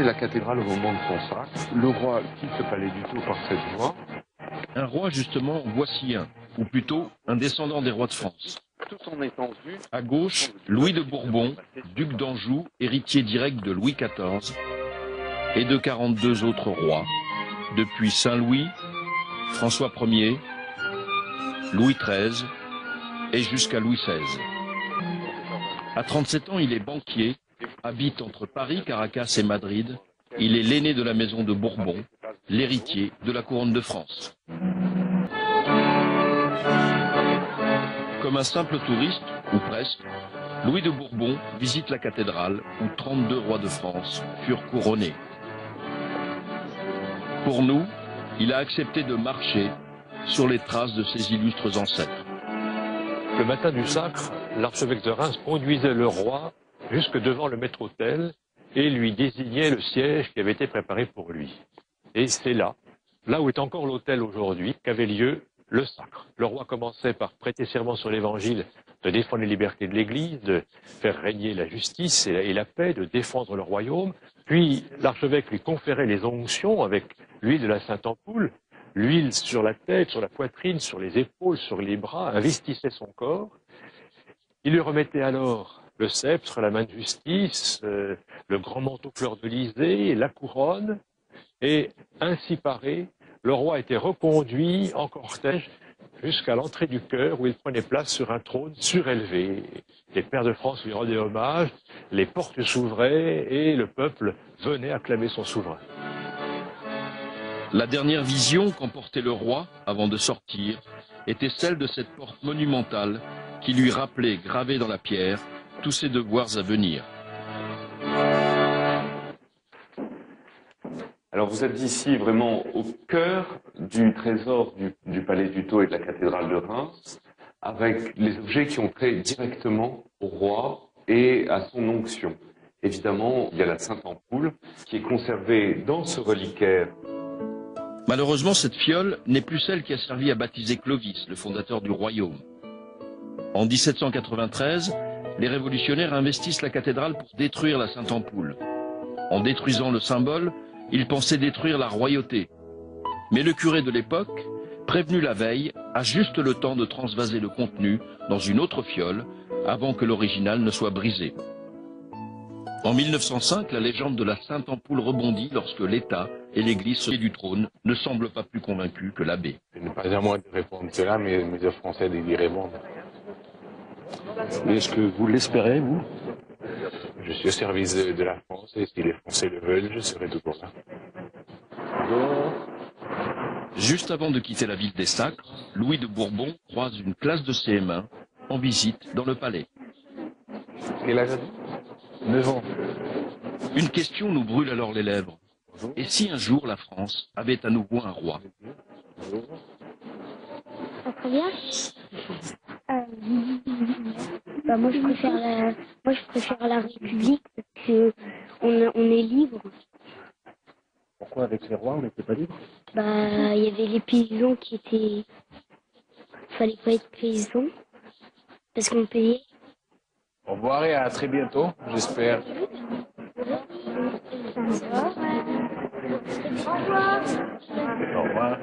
La cathédrale au moment de son sacre, le roi quitte le palais du Thau par cette voie. Un roi, justement, voici un, ou plutôt un descendant des rois de France. Tout en étendue, À gauche, Louis de Bourbon, duc d'Anjou, héritier direct de Louis XIV, et de 42 autres rois, depuis Saint-Louis, François Ier, Louis XIII et jusqu'à Louis XVI. À 37 ans, il est banquier, habite entre Paris, Caracas et Madrid. Il est l'aîné de la maison de Bourbon, l'héritier de la couronne de France. Comme un simple touriste, ou presque, Louis de Bourbon visite la cathédrale où 32 rois de France furent couronnés. Pour nous, il a accepté de marcher sur les traces de ses illustres ancêtres. Le matin du sacre, l'archevêque de Reims conduisait le roi jusque devant le maître-autel et lui désignait le siège qui avait été préparé pour lui. Et c'est là où est encore l'autel aujourd'hui, qu'avait lieu le sacre. Le roi commençait par prêter serment sur l'évangile, de défendre les libertés de l'Église, de faire régner la justice et la paix, de défendre le royaume. Puis l'archevêque lui conférait les onctions avec l'huile de la Sainte-Ampoule. L'huile sur la tête, sur la poitrine, sur les épaules, sur les bras, investissait son corps. Il lui remettait alors le sceptre, la main de justice, le grand manteau fleur-de-lysée, la couronne. Et ainsi paré, le roi était reconduit en cortège jusqu'à l'entrée du chœur où il prenait place sur un trône surélevé. Les pairs de France lui rendaient hommage, les portes s'ouvraient et le peuple venait acclamer son souverain. La dernière vision qu'emportait le roi avant de sortir était celle de cette porte monumentale qui lui rappelait, gravée dans la pierre, tous ses devoirs à venir. Alors vous êtes ici vraiment au cœur du trésor du palais du Thau et de la cathédrale de Reims, avec les objets qui ont trait directement au roi et à son onction. Évidemment, il y a la Sainte-Ampoule qui est conservée dans ce reliquaire. Malheureusement, cette fiole n'est plus celle qui a servi à baptiser Clovis, le fondateur du royaume. En 1793, les révolutionnaires investissent la cathédrale pour détruire la Sainte-Ampoule. En détruisant le symbole, ils pensaient détruire la royauté. Mais le curé de l'époque, prévenu la veille, a juste le temps de transvaser le contenu dans une autre fiole avant que l'original ne soit brisé. En 1905, la légende de la Sainte-Ampoule rebondit lorsque l'État et l'Église du trône ne semblent pas plus convaincus que l'abbé. Ce n'est pas à moi de répondre cela, mais les Français d'y répondre. Est-ce que vous l'espérez, vous? Je suis au service de la France et si les Français le veulent, je serai toujours là. Juste avant de quitter la ville des Sacres, Louis de Bourbon croise une classe de CM1 en visite dans le palais. Quel âge? 9 ans. Une question nous brûle alors les lèvres. Et si un jour la France avait à nouveau un roi? Ça très bien. Moi je préfère la République parce que on est libre. Pourquoi avec les rois, on n'était pas libre? Il y avait les paysans qui étaient... Fallait pas être paysan parce qu'on payait. Au revoir et à très bientôt, j'espère. Au revoir. Au revoir.